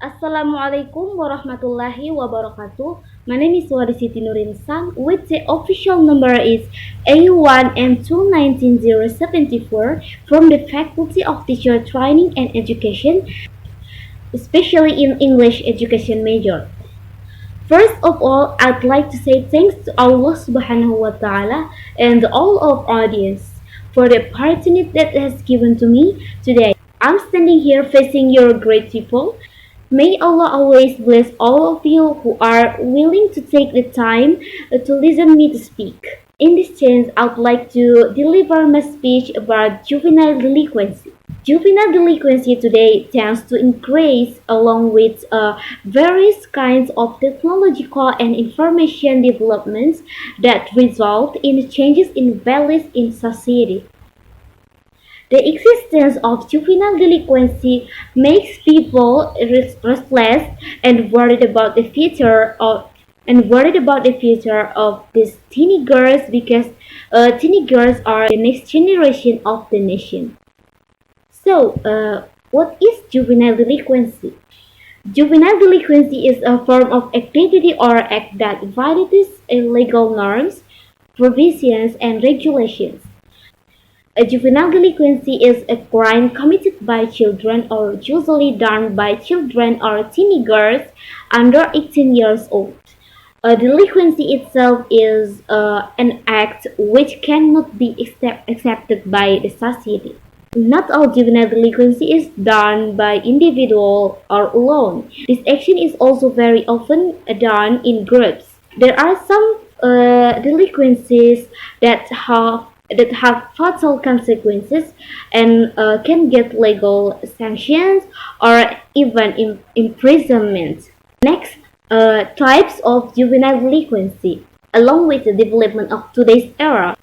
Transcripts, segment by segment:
Assalamualaikum warahmatullahi wabarakatuh. My name is Ode Siti Nur Insan, which the official number is A1M219074 from the Faculty of Teacher Training and Education, especially in English education major. First of all, I'd like to say thanks to Allah Subhanahu wa Ta'ala and all of audience for the opportunity that has given to me today. I'm standing here facing your great people. May Allah always bless all of you who are willing to take the time to listen me to speak. In this chance, I would like to deliver my speech about juvenile delinquency. Juvenile delinquency today tends to increase along with various kinds of technological and information developments that result in changes in values in society. The existence of juvenile delinquency makes people restless and worried about the future of these teeny girls because teeny girls are the next generation of the nation. So, what is juvenile delinquency? Juvenile delinquency is a form of activity or act that violates legal norms, provisions, and regulations. A juvenile delinquency is a crime committed by children or usually done by children or teeny girls under 18 years old. A delinquency itself is an act which cannot be accepted by the society. Not all juvenile delinquency is done by individual or alone. This action is also very often done in groups. There are some delinquencies that have fatal consequences and can get legal sanctions or even imprisonment. Next, types of juvenile delinquency. Along with the development of today's era,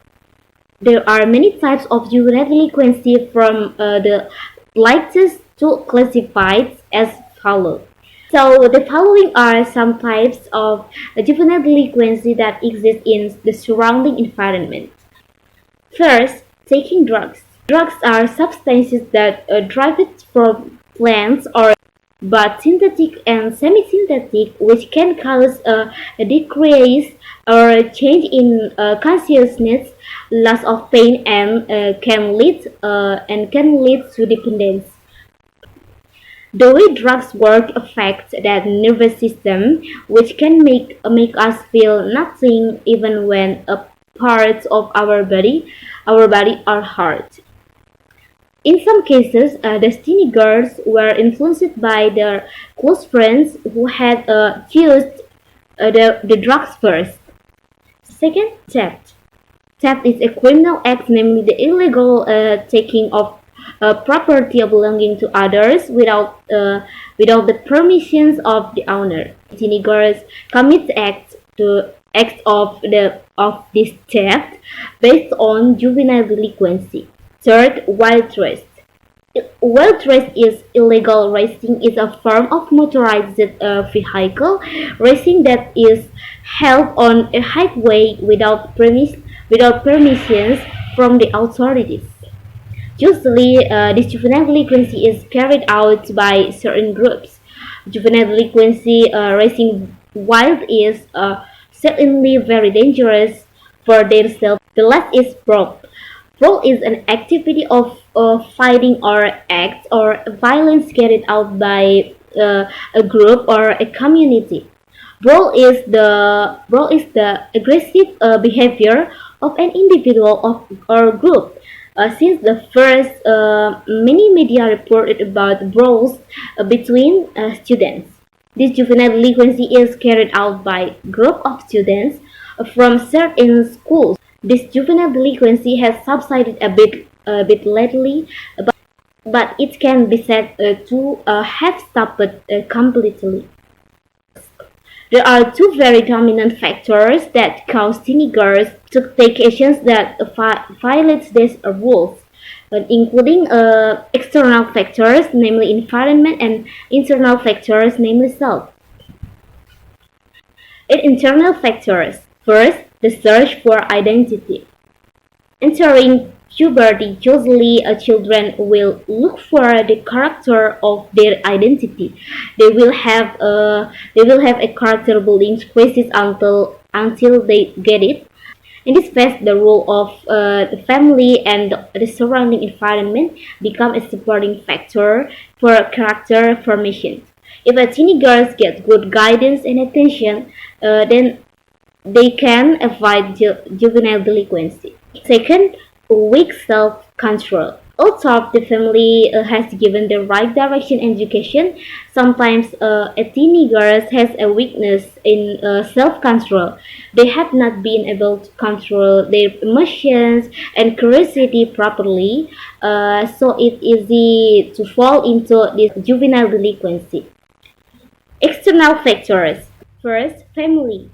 there are many types of juvenile delinquency from the lightest to classified as follows. So the following are some types of juvenile delinquency that exist in the surrounding environment. First, taking drugs. Drugs are substances that are derived from plants or but synthetic and semi-synthetic, which can cause a decrease or a change in consciousness, loss of pain, and can lead to dependence. The way drugs work affects that nervous system, which can make us feel nothing even when parts of our body are hurt. In some cases, the teeny girls were influenced by their close friends who had used the drugs first. Second, theft. Theft is a criminal act, namely the illegal taking of property belonging to others without the permissions of the owner. Teeny girls commit acts of this theft based on juvenile delinquency. Third, wild race. Wild race is illegal racing is a form of motorized vehicle racing that is held on a highway without permissions from the authorities. Usually, this juvenile delinquency is carried out by certain groups. Juvenile delinquency racing wild is certainly very dangerous for themselves. The last is brawl. Brawl is an activity of fighting or act or violence carried out by a group or a community. Brawl is the aggressive behavior of an individual or group. Since the first, many media reported about brawls between students. This juvenile delinquency is carried out by group of students from certain schools. This juvenile delinquency has subsided a bit lately, but it can be said to have stopped completely. There are two very dominant factors that cause teeny girls to take actions that violate these rules, including external factors, namely environment, and internal factors, namely self. In internal factors, first, the search for identity. Entering puberty, usually children will look for the character of their identity. They will have a character building crisis until they get it. In this phase, the role of the family and the surrounding environment become a supporting factor for character formation. If a teeny girl gets good guidance and attention, then they can avoid juvenile delinquency. Second, weak self-control. Although the family has given the right direction and education, sometimes a teeny girl has a weakness in self-control. They have not been able to control their emotions and curiosity properly, so it's easy to fall into this juvenile delinquency. External factors. First, family.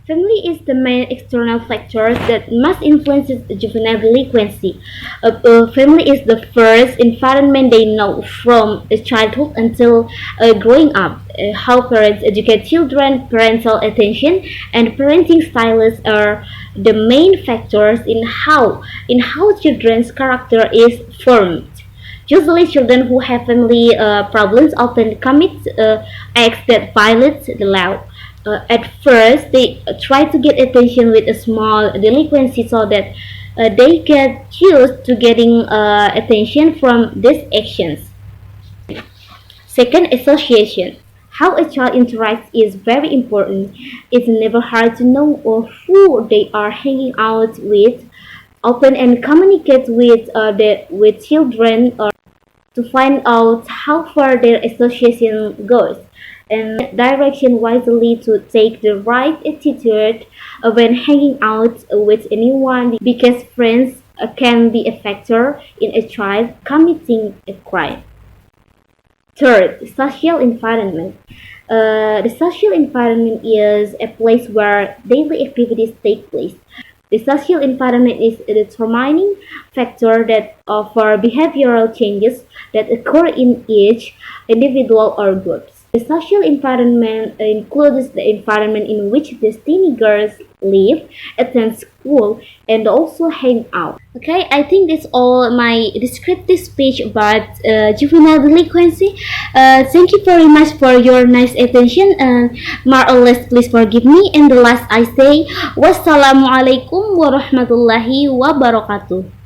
Family is the main external factor that must influence juvenile delinquency. Family is the first environment they know from childhood until growing up. How parents educate children, parental attention, and parenting styles are the main factors in how children's character is formed. Usually, children who have family problems often commit acts that violate the law. At first, they try to get attention with a small delinquency so that they get used to getting attention from these actions. Second, association. How a child interacts is very important. It's never hard to know who they are hanging out with. Open and communicate with children to find out how far their association goes and direction wisely to take the right attitude when hanging out with anyone because friends can be a factor in a child committing a crime. Third, social environment. The social environment is a place where daily activities take place. The social environment is a determining factor that for behavioral changes that occur in each individual or groups. The social environment includes the environment in which the teeny girls live, attend school, and also hang out. Okay, I think that's all my descriptive speech about juvenile delinquency. Thank you very much for your nice attention, and more or less please forgive me. And the last I say, wassalamualaikum warahmatullahi wabarakatuh.